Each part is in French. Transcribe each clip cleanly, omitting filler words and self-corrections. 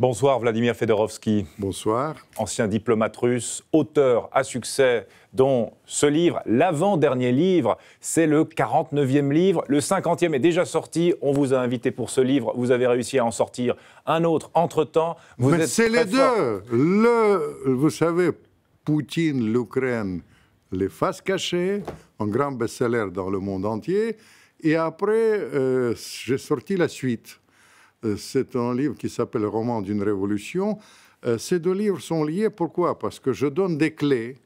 Bonsoir Vladimir Fedorovski. Bonsoir. Ancien diplomate russe, auteur à succès dont ce livre, l'avant-dernier livre, c'est le 49e livre. Le 50e est déjà sorti. On vous a invité pour ce livre. Vous avez réussi à en sortir un autre entre-temps. Mais c'est les deux. Vous savez, Poutine, l'Ukraine, les faces cachées, un grand best-seller dans le monde entier. Et après, j'ai sorti la suite. C'est un livre qui s'appelle « Le roman d'une révolution ». Ces deux livres sont liés. Pourquoi? Parce que je donne des clés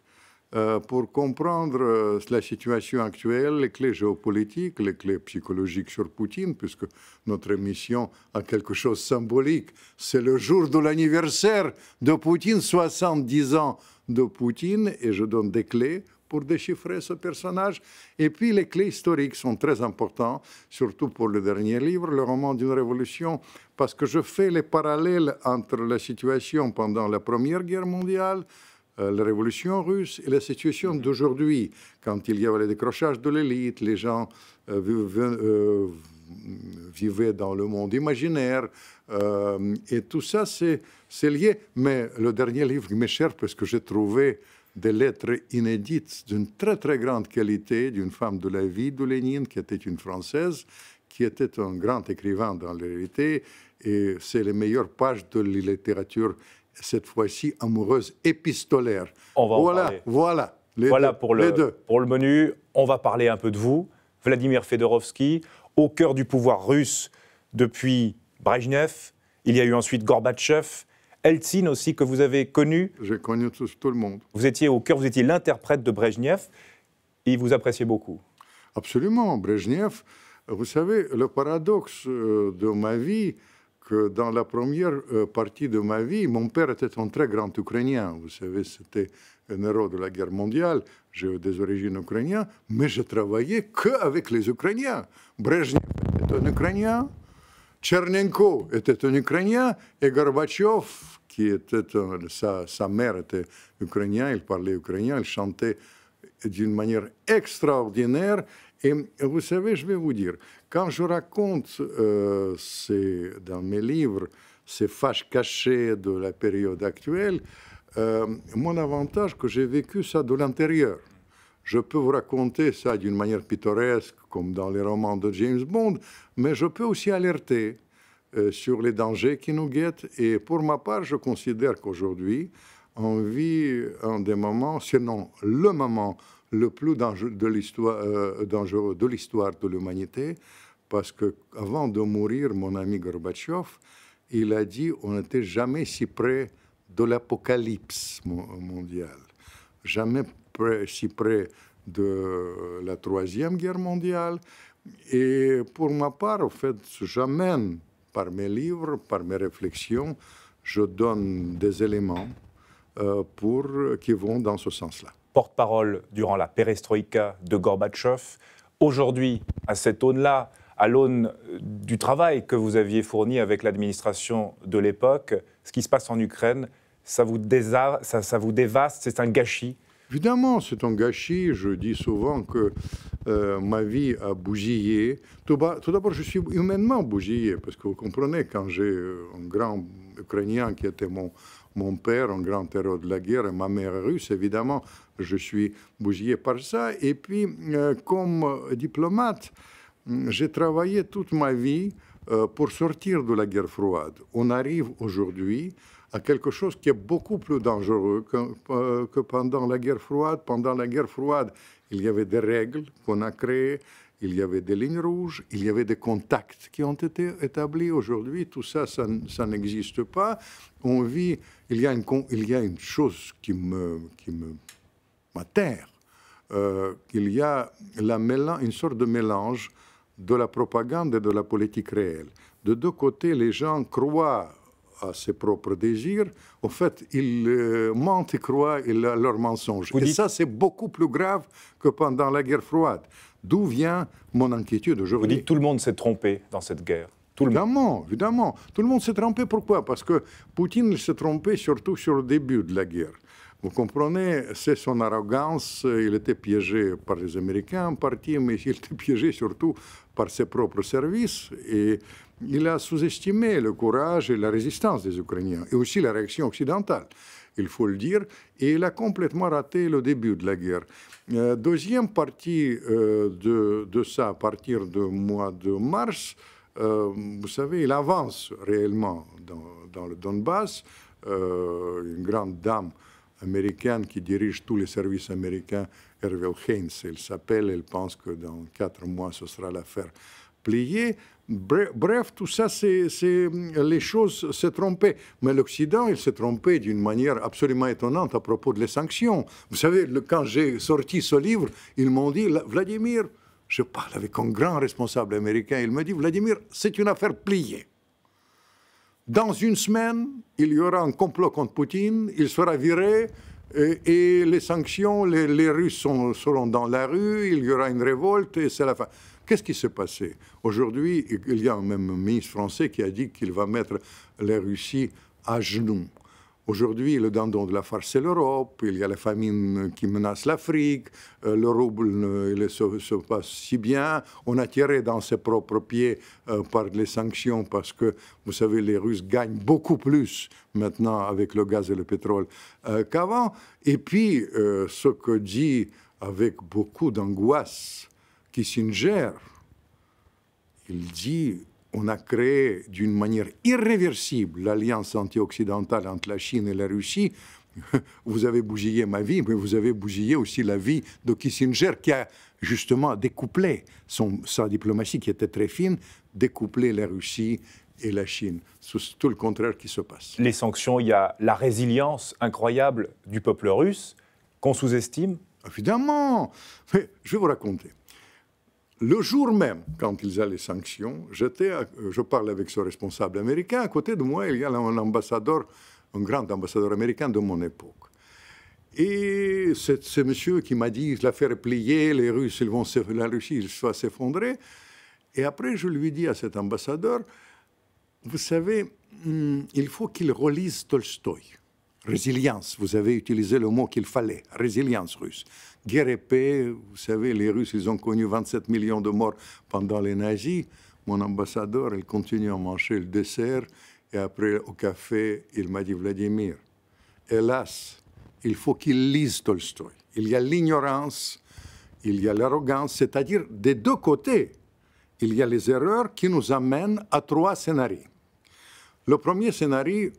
pour comprendre la situation actuelle, les clés géopolitiques, les clés psychologiques sur Poutine, puisque notre émission a quelque chose de symbolique. C'est le jour de l'anniversaire de Poutine, 70 ans de Poutine, et je donne des clés pour déchiffrer ce personnage. Et puis les clés historiques sont très importantes, surtout pour le dernier livre, Le roman d'une révolution, parce que je fais les parallèles entre la situation pendant la Première Guerre mondiale, la révolution russe, et la situation d'aujourd'hui, quand il y avait le décrochage de l'élite, les gens vivaient dans le monde imaginaire, et tout ça, c'est lié. Mais le dernier livre m'est cher parce que j'ai trouvé des lettres inédites d'une très, très grande qualité d'une femme de la vie de Lénine, qui était une Française, qui était un grand écrivain dans la réalité. Et c'est les meilleures pages de la littérature, cette fois-ci amoureuse épistolaire. On va en parler. Voilà pour le menu. On va parler un peu de vous, Vladimir Fedorovski, au cœur du pouvoir russe depuis Brejnev. Il y a eu ensuite Gorbatchev, Eltsine aussi, que vous avez connu. J'ai connu tout le monde. Vous étiez au cœur, vous étiez l'interprète de Brejnev, et vous appréciez beaucoup. Absolument, Brejnev. Vous savez, le paradoxe de ma vie, que dans la première partie de ma vie, mon père était un très grand Ukrainien. Vous savez, c'était un héros de la guerre mondiale. J'ai des origines ukrainiennes, mais je travaillais qu'avec les Ukrainiens. Brejnev était un Ukrainien, Tchernenko était un Ukrainien, et Gorbatchev, qui était sa mère était ukrainienne, il parlait ukrainien, il chantait d'une manière extraordinaire. Et vous savez, je vais vous dire, quand je raconte dans mes livres ces fâches cachées de la période actuelle, mon avantage, que j'ai vécu ça de l'intérieur. Je peux vous raconter ça d'une manière pittoresque, comme dans les romans de James Bond, mais je peux aussi alerter sur les dangers qui nous guettent. Et pour ma part, je considère qu'aujourd'hui, on vit un des moments, sinon le moment le plus dangereux de l'histoire de l'humanité, parce qu'avant de mourir, mon ami Gorbatchev, il a dit on n'était jamais si près de l'apocalypse mondiale, jamais si près de la Troisième Guerre mondiale. Et pour ma part, en fait, j'amène par mes livres, par mes réflexions, je donne des éléments qui vont dans ce sens-là. Porte-parole durant la perestroïka de Gorbatchev. Aujourd'hui, à cette aune-là, à l'aune du travail que vous aviez fourni avec l'administration de l'époque, ce qui se passe en Ukraine, ça vous dévaste, c'est un gâchis? Évidemment, c'est un gâchis. Je dis souvent que ma vie a bougillé. Tout d'abord, je suis humainement bougillé, parce que vous comprenez, quand j'ai un grand Ukrainien qui était mon père, un grand héros de la guerre, et ma mère russe, évidemment, je suis bougillé par ça. Et puis, comme diplomate, j'ai travaillé toute ma vie pour sortir de la guerre froide. On arrive aujourd'hui à quelque chose qui est beaucoup plus dangereux que pendant la guerre froide. Pendant la guerre froide, il y avait des règles qu'on a créées, il y avait des lignes rouges, il y avait des contacts qui ont été établis. Aujourd'hui, tout ça, ça n'existe pas. On vit, il y a une chose qui m'atterre. Il y a une sorte de mélange de la propagande et de la politique réelle. De deux côtés, les gens croient à ses propres désirs. En fait, ils mentent et croient à leurs mensonges. Et ça, c'est beaucoup plus grave que pendant la guerre froide. D'où vient mon inquiétude aujourd'hui. Vous dites que tout le monde s'est trompé dans cette guerre. Évidemment. Tout le monde s'est trompé. Pourquoi? Parce que Poutine s'est trompé surtout sur le début de la guerre. Vous comprenez, c'est son arrogance. Il était piégé par les Américains en partie, mais il était piégé surtout par ses propres services. Et il a sous-estimé le courage et la résistance des Ukrainiens, et aussi la réaction occidentale, il faut le dire. Et il a complètement raté le début de la guerre. Deuxième partie de ça, à partir du mois de mars, vous savez, il avance réellement dans le Donbass. Une grande dame américaine qui dirige tous les services américains, Hervé Haynes, elle s'appelle, elle pense que dans 4 mois, ce sera l'affaire pliée. Bref, tout ça, les choses se trompaient. Mais l'Occident, il s'est trompé d'une manière absolument étonnante à propos des sanctions. Vous savez, quand j'ai sorti ce livre, ils m'ont dit, Vladimir, je parle avec un grand responsable américain, il me dit, Vladimir, c'est une affaire pliée. Dans une semaine, il y aura un complot contre Poutine, il sera viré, et les sanctions, les Russes seront dans la rue, il y aura une révolte, et c'est la fin. Qu'est-ce qui s'est passé? Aujourd'hui, il y a même un ministre français qui a dit qu'il va mettre la Russie à genoux. Aujourd'hui, le dindon de la farce, c'est l'Europe. Il y a la famine qui menace l'Afrique. Le rouble ne se passe si bien. On a tiré dans ses propres pieds par les sanctions parce que, vous savez, les Russes gagnent beaucoup plus maintenant avec le gaz et le pétrole qu'avant. Et puis, ce que dit avec beaucoup d'angoisse Kissinger, il dit... On a créé d'une manière irréversible l'alliance anti-occidentale entre la Chine et la Russie. Vous avez bousillé ma vie, mais vous avez bousillé aussi la vie de Kissinger qui a justement découplé sa diplomatie qui était très fine, découplé la Russie et la Chine. C'est tout le contraire qui se passe. Les sanctions, il y a la résilience incroyable du peuple russe qu'on sous-estime. Évidemment. Mais je vais vous raconter. Le jour même, quand ils ont les sanctions, je parle avec ce responsable américain. À côté de moi, il y a un ambassadeur, un grand ambassadeur américain de mon époque. Et c'est ce monsieur qui m'a dit, l'affaire est pliée, la Russie va s'effondrer. Et après, je lui dis à cet ambassadeur, vous savez, il faut qu'il relise Tolstoï. Résilience, vous avez utilisé le mot qu'il fallait, résilience russe. Guerre et paix, vous savez, les Russes, ils ont connu 27 millions de morts pendant les nazis. Mon ambassadeur, il continue à manger le dessert. Et après, au café, il m'a dit, Vladimir, hélas, il faut qu'il lise Tolstoï. Il y a l'ignorance, il y a l'arrogance, c'est-à-dire des deux côtés. Il y a les erreurs qui nous amènent à 3 scénarios. Le premier scénario,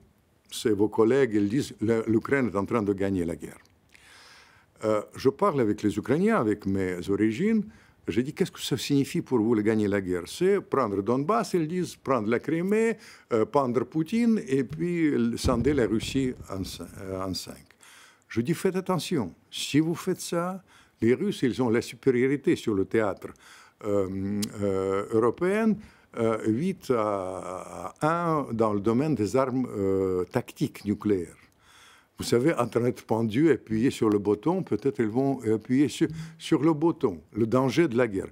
c'est vos collègues, ils disent l'Ukraine est en train de gagner la guerre. Je parle avec les Ukrainiens, avec mes origines. J'ai dit, qu'est-ce que ça signifie pour vous de gagner la guerre? C'est prendre Donbass, ils disent, prendre la Crimée, prendre Poutine et puis scinder la Russie en 5. Je dis, faites attention. Si vous faites ça, les Russes, ils ont la supériorité sur le théâtre européen. 8 à 1 dans le domaine des armes tactiques nucléaires. Vous savez, en train d'être pendus, appuyés sur le bouton, peut-être ils vont appuyer sur le bouton. Le danger de la guerre.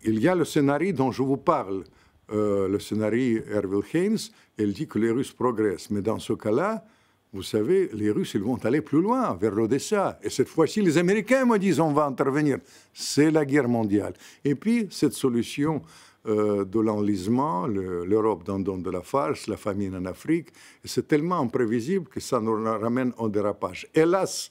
Il y a le scénario dont je vous parle, le scénario Hervé Haynes, il dit que les Russes progressent. Mais dans ce cas-là, vous savez, les Russes, ils vont aller plus loin, vers l'Odessa. Et cette fois-ci, les Américains me disent, on va intervenir. C'est la guerre mondiale. Et puis, cette solution de l'enlisement, l'Europe dans le don de la farce, la famine en Afrique, c'est tellement imprévisible que ça nous ramène au dérapage. Hélas,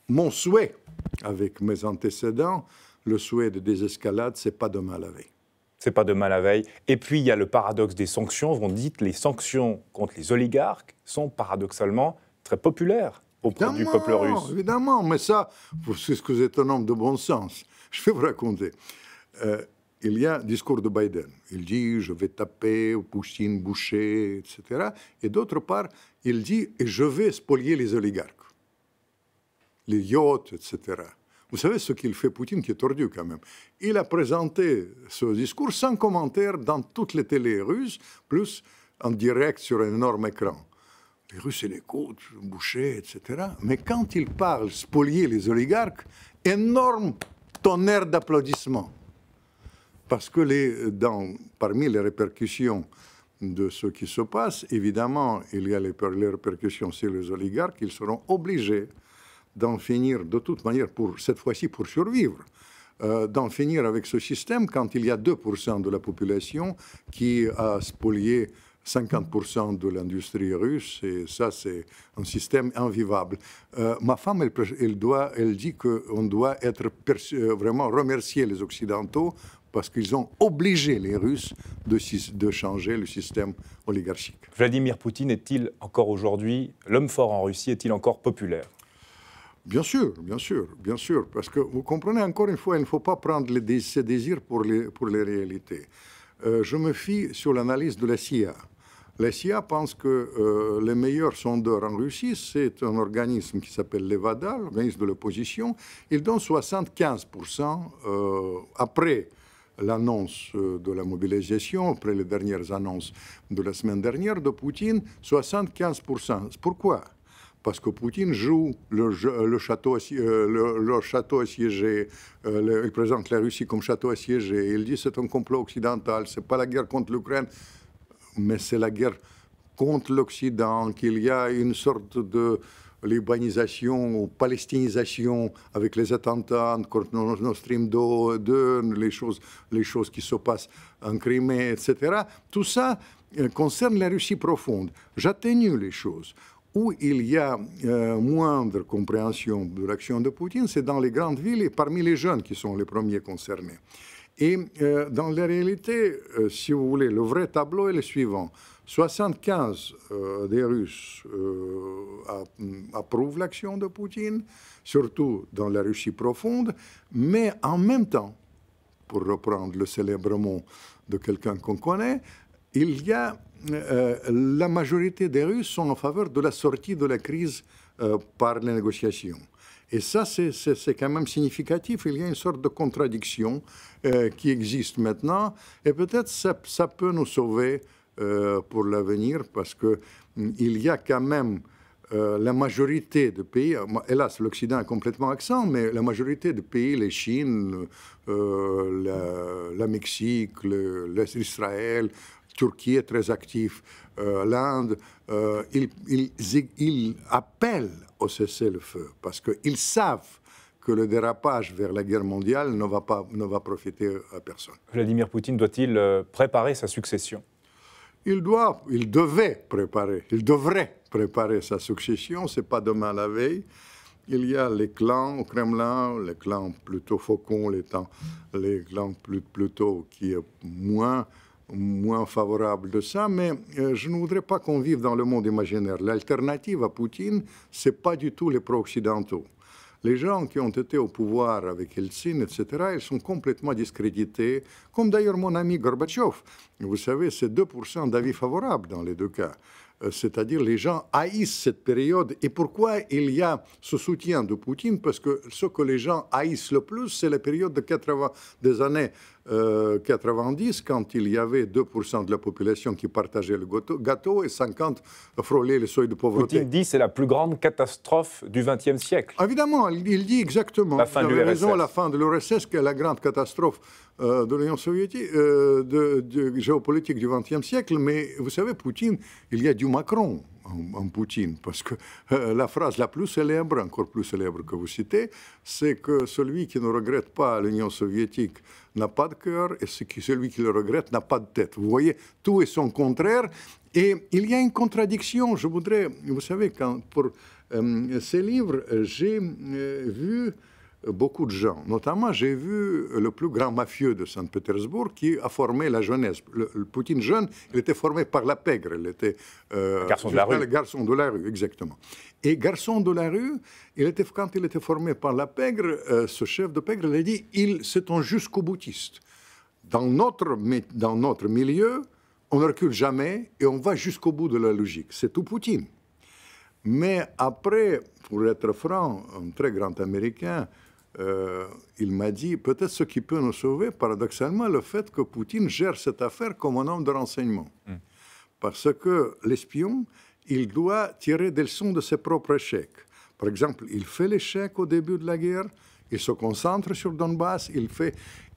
mon souhait, avec mes antécédents, le souhait de désescalade, c'est pas demain la veille. C'est pas demain la veille. Et puis, il y a le paradoxe des sanctions. On dit que les sanctions contre les oligarques sont paradoxalement très populaires auprès du peuple russe. Évidemment, mais ça, c'est ce que vous êtes un homme de bon sens. Je vais vous raconter. Il y a un discours de Biden. Il dit, je vais taper Poutine, Boucher, etc. Et d'autre part, il dit, je vais spolier les oligarques, les yachts, etc. Vous savez ce qu'il fait, Poutine, qui est tordu quand même. Il a présenté ce discours sans commentaire dans toutes les télés russes, plus en direct sur un énorme écran. Les Russes, ils écoutent, Boucher, etc. Mais quand il parle spolier les oligarques, énorme tonnerre d'applaudissements. Parce que parmi les répercussions de ce qui se passe. Évidemment, il y a les répercussions sur les oligarques. Ils seront obligés d'en finir de toute manière, cette fois-ci pour survivre, d'en finir avec ce système quand il y a 2% de la population qui a spolié 50% de l'industrie russe, et ça, c'est un système invivable. Ma femme, elle dit qu'on doit vraiment remercier les Occidentaux parce qu'ils ont obligé les Russes de changer le système oligarchique. Vladimir Poutine est-il encore aujourd'hui, l'homme fort en Russie, est-il encore populaire ? Bien sûr, bien sûr, bien sûr. Parce que vous comprenez, encore une fois, il ne faut pas prendre ces désirs pour les réalités. Je me fie sur l'analyse de la CIA. La CIA pense que les meilleurs sondeurs en Russie, c'est un organisme qui s'appelle Levada, l'organisme de l'opposition. Il donne 75% après l'annonce de la mobilisation, après les dernières annonces de la semaine dernière de Poutine, 75%. Pourquoi ? Parce que Poutine joue le château assiégé, il présente la Russie comme château assiégé, il dit que c'est un complot occidental, ce n'est pas la guerre contre l'Ukraine, mais c'est la guerre contre l'Occident, qu'il y a une sorte de libanisation ou palestinisation avec les attentats contre Nord Stream 2, les choses qui se passent en Crimée, etc. Tout ça concerne la Russie profonde. J'atténue les choses. Où il y a moindre compréhension de l'action de Poutine, c'est dans les grandes villes et parmi les jeunes qui sont les premiers concernés. Et dans la réalité, si vous voulez, le vrai tableau est le suivant. 75 des Russes approuvent l'action de Poutine, surtout dans la Russie profonde, mais en même temps, pour reprendre le célèbre mot de quelqu'un qu'on connaît, il y a la majorité des Russes sont en faveur de la sortie de la crise par les négociations. Et ça, c'est quand même significatif. Il y a une sorte de contradiction qui existe maintenant. Et peut-être ça peut nous sauver pour l'avenir, parce qu'il y a quand même la majorité de pays, hélas, l'Occident est complètement absent, mais la majorité de pays, les Chine, la Mexique, l'Israël, Turquie est très actif, l'Inde, ils appellent au cessez-le-feu parce qu'ils savent que le dérapage vers la guerre mondiale ne va profiter à personne. Vladimir Poutine doit-il préparer sa succession ? Il devrait préparer sa succession, ce n'est pas demain la veille. Il y a les clans au Kremlin, les clans plutôt faucons, les clans plutôt qui est moins favorable de ça, mais je ne voudrais pas qu'on vive dans le monde imaginaire. L'alternative à Poutine, ce n'est pas du tout les pro-occidentaux. Les gens qui ont été au pouvoir avec Helsinki, etc., ils sont complètement discrédités, comme d'ailleurs mon ami Gorbatchev. Vous savez, c'est 2% d'avis favorables dans les deux cas. C'est-à-dire les gens haïssent cette période. Et pourquoi il y a ce soutien de Poutine? Parce que ce que les gens haïssent le plus, c'est la période des années 90, quand il y avait 2% de la population qui partageait le gâteau et 50% frôlaient le seuil de pauvreté. Poutine dit que c'est la plus grande catastrophe du XXe siècle. Évidemment, il dit exactement. La fin de l'URSS. La fin de l'URSS, qui est la grande catastrophe de l'Union soviétique, géopolitique du XXe siècle. Mais vous savez, Poutine, il y a du Macron en Poutine, parce que la phrase la plus célèbre, encore plus célèbre que vous citez, c'est que celui qui ne regrette pas l'Union soviétique n'a pas de cœur, et celui qui le regrette n'a pas de tête. Vous voyez, tout est son contraire, et il y a une contradiction. Je voudrais, vous savez, pour ces livres, j'ai vu beaucoup de gens. Notamment, j'ai vu le plus grand mafieux de Saint-Pétersbourg qui a formé la jeunesse. Le Poutine jeune, il était formé par la pègre. Il était garçon de la rue. Le garçon de la rue, exactement. Et garçon de la rue, quand il était formé par la pègre, ce chef de pègre, il a dit, c'est un jusqu'au-boutiste. Dans notre milieu, on ne recule jamais et on va jusqu'au bout de la logique. C'est tout Poutine. Mais après, pour être franc, un très grand Américain, il m'a dit, peut-être ce qui peut nous sauver, paradoxalement, le fait que Poutine gère cette affaire comme un homme de renseignement. Parce que l'espion, il doit tirer des leçons de ses propres échecs. Par exemple, il fait l'échec au début de la guerre, il se concentre sur Donbass,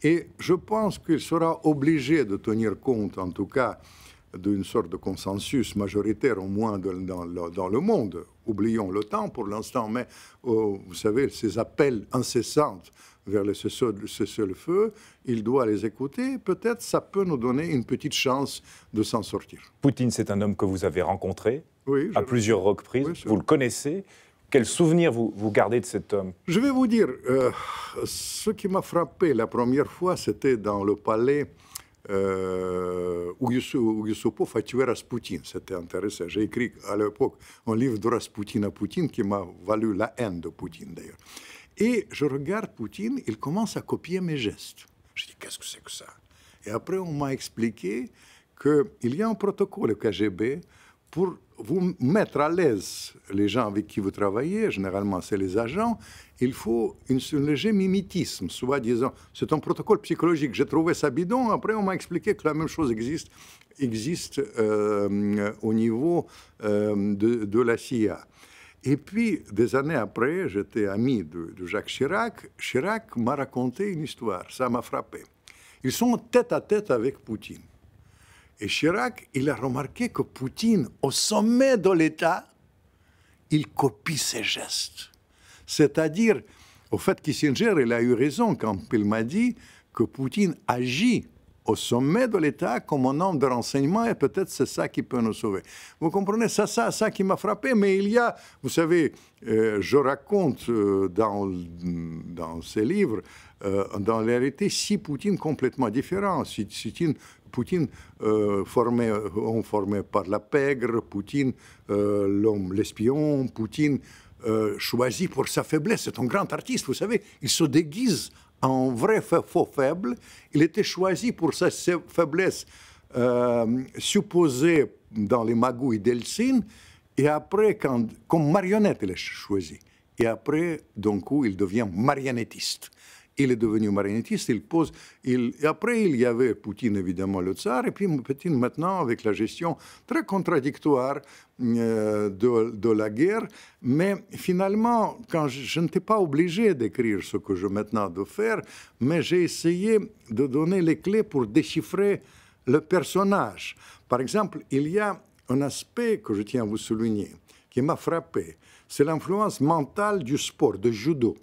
et je pense qu'il sera obligé de tenir compte, en tout cas, d'une sorte de consensus majoritaire, au moins dans le monde. Oublions l'OTAN pour l'instant, mais vous savez, ces appels incessants vers le cessez-le-feu, il doit les écouter. Peut-être ça peut nous donner une petite chance de s'en sortir. Poutine, c'est un homme que vous avez rencontré à plusieurs reprises. Oui, vous le connaissez. Quel souvenir vous gardez de cet homme? Je vais vous dire, ce qui m'a frappé la première fois, c'était dans le palais où Yusupov a tué Rasputin. C'était intéressant. J'ai écrit à l'époque un livre de Rasputin à Poutine qui m'a valu la haine de Poutine, d'ailleurs. Et je regarde Poutine, il commence à copier mes gestes. Je dis, qu'est-ce que c'est que ça? Et après, on m'a expliqué qu'il y a un protocole au KGB pour vous mettre à l'aise les gens avec qui vous travaillez, généralement c'est les agents, il faut un léger mimétisme, soi-disant. C'est un protocole psychologique. J'ai trouvé ça bidon, après on m'a expliqué que la même chose existe au niveau de la CIA. Et puis, des années après, j'étais ami de Jacques Chirac. Chirac m'a raconté une histoire, ça m'a frappé. Ils sont tête à tête avec Poutine. Et Chirac, il a remarqué que Poutine, au sommet de l'État, il copie ses gestes. C'est-à-dire, au fait, Kissinger, il a eu raison quand il m'a dit que Poutine agit au sommet de l'État comme un homme de renseignement, et peut-être c'est ça qui peut nous sauver. Vous comprenez, c'est ça qui m'a frappé, mais il y a, vous savez, je raconte dans ces livres, dans la réalité, 6 Poutines complètement différents. Poutine formé par la pègre, Poutine, l'espion, Poutine choisi pour sa faiblesse. C'est un grand artiste, vous savez, il se déguise en vrai faux faible. Il était choisi pour sa faiblesse supposée dans les magouilles d'Helsinki, et après, comme marionnette, il est choisi. Et après, d'un coup, il devient marionnettiste. Il est devenu marionnettiste, et après, il y avait Poutine, évidemment, le tsar, et puis Poutine, maintenant, avec la gestion très contradictoire de la guerre. Mais finalement, quand je n'étais pas obligé d'écrire ce que je maintenant de faire, mais j'ai essayé de donner les clés pour déchiffrer le personnage. Par exemple, il y a un aspect que je tiens à vous souligner, qui m'a frappé. C'est l'influence mentale du sport, de judo.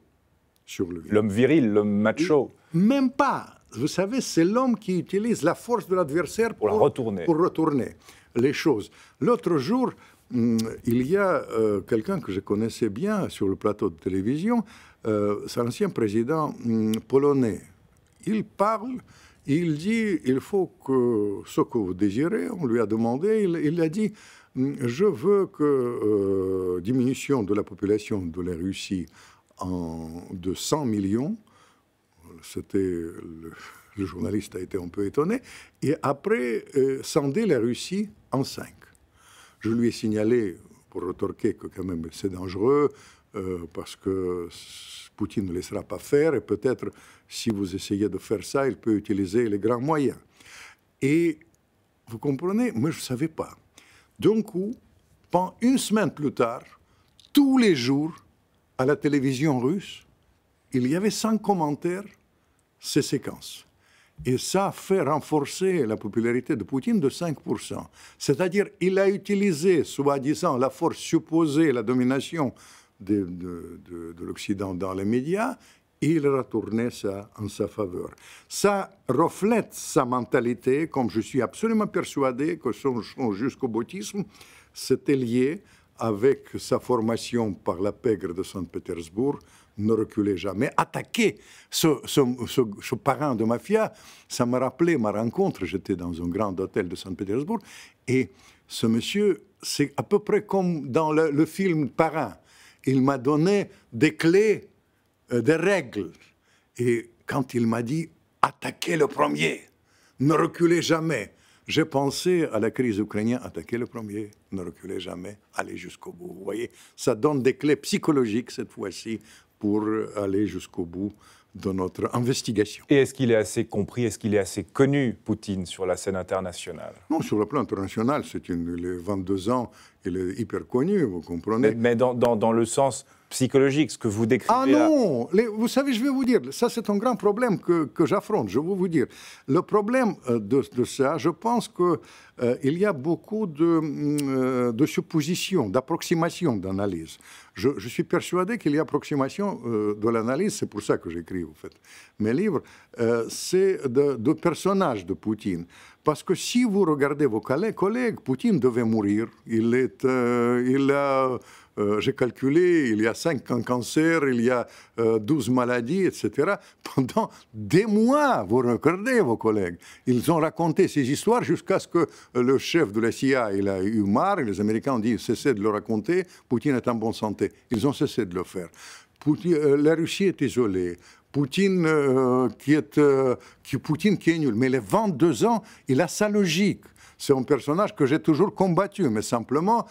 L'homme viril, l'homme macho. Même pas. Vous savez, c'est l'homme qui utilise la force de l'adversaire pour retourner les choses. L'autre jour, il y a quelqu'un que je connaissais bien sur le plateau de télévision, c'est l'ancien président polonais. Il parle, il dit, il faut que ce que vous désirez, on lui a demandé, il a dit, je veux que diminution de la population de la Russie de 100 millions, le journaliste a été un peu étonné, et après, scinder la Russie en 5. Je lui ai signalé, pour retorquer, que quand même c'est dangereux, parce que Poutine ne laissera pas faire, et peut-être, si vous essayez de faire ça, il peut utiliser les grands moyens. Et, vous comprenez, moi je ne savais pas. D'un coup, pendant une semaine plus tard, tous les jours, à la télévision russe, il y avait 100 commentaires, ces séquences. Et ça a fait renforcer la popularité de Poutine de 5%. C'est-à-dire, il a utilisé, soi-disant, la force supposée, la domination de l'Occident dans les médias, et il retournait ça en sa faveur. Ça reflète sa mentalité, comme je suis absolument persuadé que son jusqu'au boutisme, c'était lié avec sa formation par la pègre de Saint-Pétersbourg, ne reculez jamais. Attaquer ce parrain de mafia, ça m'a rappelé ma rencontre. J'étais dans un grand hôtel de Saint-Pétersbourg, et ce monsieur, c'est à peu près comme dans le film Parrain. Il m'a donné des clés, des règles. Et quand il m'a dit « attaquez le premier, ne reculez jamais », j'ai pensé à la crise ukrainienne, attaquer le premier, ne reculer jamais, aller jusqu'au bout. Vous voyez, ça donne des clés psychologiques cette fois-ci pour aller jusqu'au bout de notre investigation. Et est-ce qu'il est assez compris, est-ce qu'il est assez connu, Poutine, sur la scène internationale? Non, sur le plan international, il a 22 ans, il est hyper connu, vous comprenez. Mais dans le sens psychologique, ce que vous décrivez. Ah non, vous savez, je vais vous dire, ça c'est un grand problème que j'affronte, je vais vous dire. Le problème de ça, je pense qu'il y a beaucoup de suppositions, d'approximations d'analyse. Je suis persuadé qu'il y a approximation de l'analyse, c'est pour ça que j'écris en fait mes livres, c'est de personnages de Poutine. Parce que si vous regardez vos collègues, Poutine devait mourir. J'ai calculé, il y a 5 cancers, il y a 12 maladies, etc. Pendant des mois, vous regardez vos collègues. Ils ont raconté ces histoires jusqu'à ce que le chef de la CIA il a eu marre. Et les Américains ont dit cessez de le raconter, Poutine est en bonne santé. Ils ont cessé de le faire. La Russie est isolée. Poutine qui est nul. Mais les 22 ans, il a sa logique. C'est un personnage que j'ai toujours combattu, mais simplement,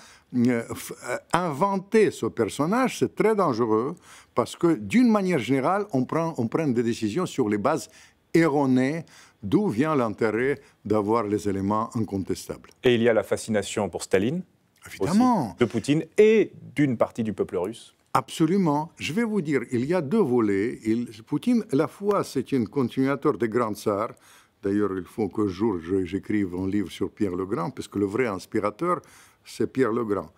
inventer ce personnage, c'est très dangereux, parce que d'une manière générale, on prend des décisions sur les bases erronées, d'où vient l'intérêt d'avoir les éléments incontestables. Et il y a la fascination pour Staline, évidemment, aussi, de Poutine et d'une partie du peuple russe. Absolument. Je vais vous dire, il y a 2 volets. Poutine, à la fois, c'est un continuateur des grands tsars. D'ailleurs, il faut qu'un jour, j'écrive un livre sur Pierre le Grand, parce que le vrai inspirateur, c'est Pierre le Grand.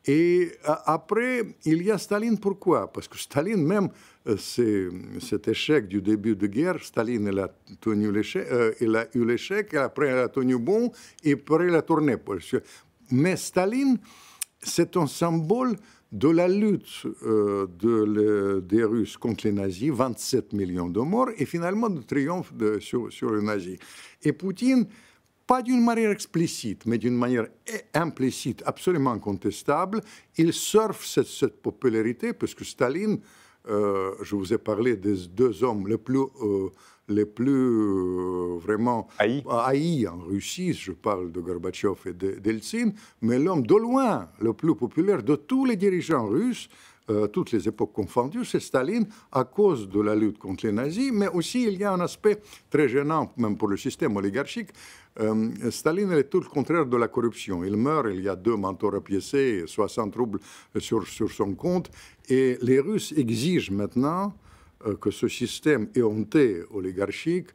Et après, il y a Staline. Pourquoi? Parce que Staline, même cet échec du début de guerre, Staline, il a eu l'échec, et après, il a tenu bon, et après, il a tourné. Mais Staline, c'est un symbole de la lutte des Russes contre les nazis, 27 millions de morts, et finalement de triomphe sur les nazis. Et Poutine, pas d'une manière explicite, mais d'une manière implicite, absolument incontestable, il surfe cette popularité, parce que Staline, je vous ai parlé des 2 hommes les plus vraiment haïs en Russie, je parle de Gorbatchev et d'Eltsine, mais l'homme de loin le plus populaire de tous les dirigeants russes, toutes les époques confondues, c'est Staline, à cause de la lutte contre les nazis, mais aussi il y a un aspect très gênant, même pour le système oligarchique. Staline est tout le contraire de la corruption. Il meurt, il y a 2 manteaux rapiécés, 60 roubles sur son compte, et les Russes exigent maintenant que ce système éhonté oligarchique,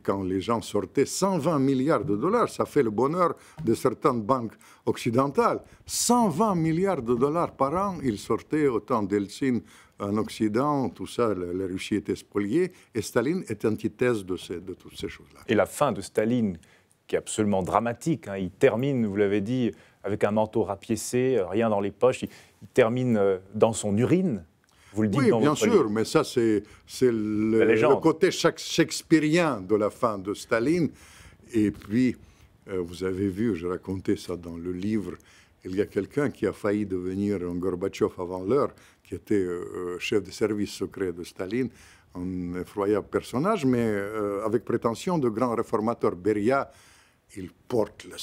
quand les gens sortaient 120 milliards de dollars, ça fait le bonheur de certaines banques occidentales. 120 milliards de dollars par an, ils sortaient au temps d'Eltsine en Occident, tout ça, la Russie était spoliée, et Staline est antithèse de toutes ces choses-là. Et la fin de Staline, qui est absolument dramatique, hein, il termine, vous l'avez dit, avec un manteau rapiécé, rien dans les poches, il termine dans son urine. Vous le dites oui, dans bien votre sûr, livre. mais ça, c'est le côté shakespearien de la fin de Staline. Et puis, vous avez vu, je racontais ça dans le livre, il y a quelqu'un qui a failli devenir un Gorbatchev avant l'heure, qui était chef de service secret de Staline, un effroyable personnage, mais avec prétention de grand réformateur. Beria, il porte le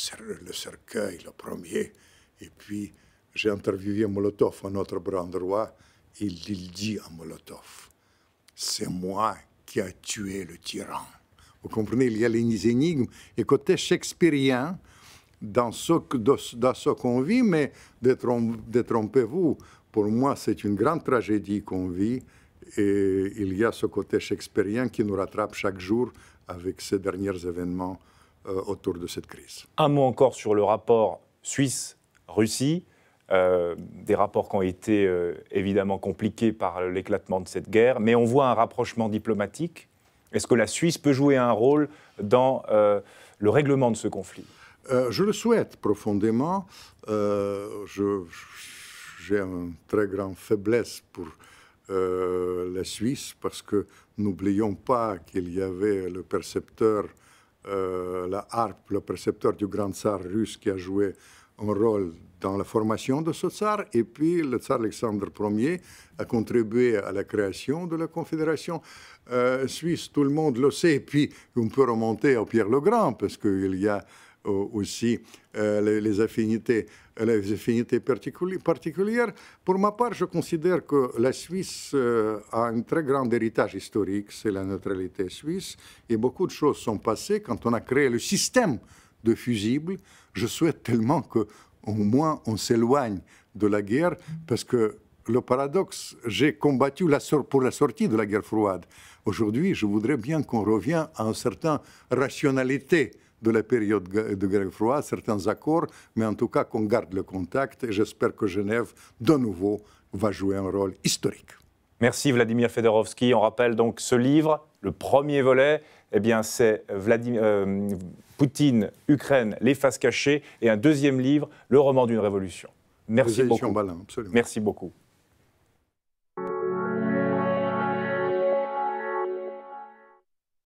cercueil, le premier. Et puis, j'ai interviewé Molotov, un autre bras droit. Il dit à Molotov, c'est moi qui ai tué le tyran. Vous comprenez, il y a les énigmes et côté shakespearien dans ce qu'on vit, mais détrompez-vous, pour moi c'est une grande tragédie qu'on vit et il y a ce côté shakespearien qui nous rattrape chaque jour avec ces derniers événements autour de cette crise. Un mot encore sur le rapport Suisse-Russie. Des rapports qui ont été évidemment compliqués par l'éclatement de cette guerre, mais on voit un rapprochement diplomatique. Est-ce que la Suisse peut jouer un rôle dans le règlement de ce conflit? Je le souhaite profondément. J'ai une très grande faiblesse pour la Suisse, parce que n'oublions pas qu'il y avait le percepteur, la harpe, le percepteur du grand tsar russe qui a joué un rôle dans la formation de ce tsar, et puis le tsar Alexandre Ier a contribué à la création de la Confédération suisse, tout le monde le sait, et puis on peut remonter à Pierre le Grand, parce qu'il y a aussi les affinités particulières. Pour ma part, je considère que la Suisse a un très grand héritage historique, c'est la neutralité suisse, et beaucoup de choses sont passées quand on a créé le système de fusibles. Je souhaite tellement qu'au moins on s'éloigne de la guerre, parce que le paradoxe, j'ai combattu pour la sortie de la guerre froide. Aujourd'hui, je voudrais bien qu'on revienne à une certaine rationalité de la période de guerre froide, certains accords, mais en tout cas qu'on garde le contact et j'espère que Genève, de nouveau, va jouer un rôle historique. Merci Vladimir Fedorovski. On rappelle donc ce livre, le premier volet, eh bien c'est Poutine, Ukraine, les faces cachées, et un deuxième livre, Le roman d'une révolution. Merci beaucoup. Ballin, absolument. Merci beaucoup.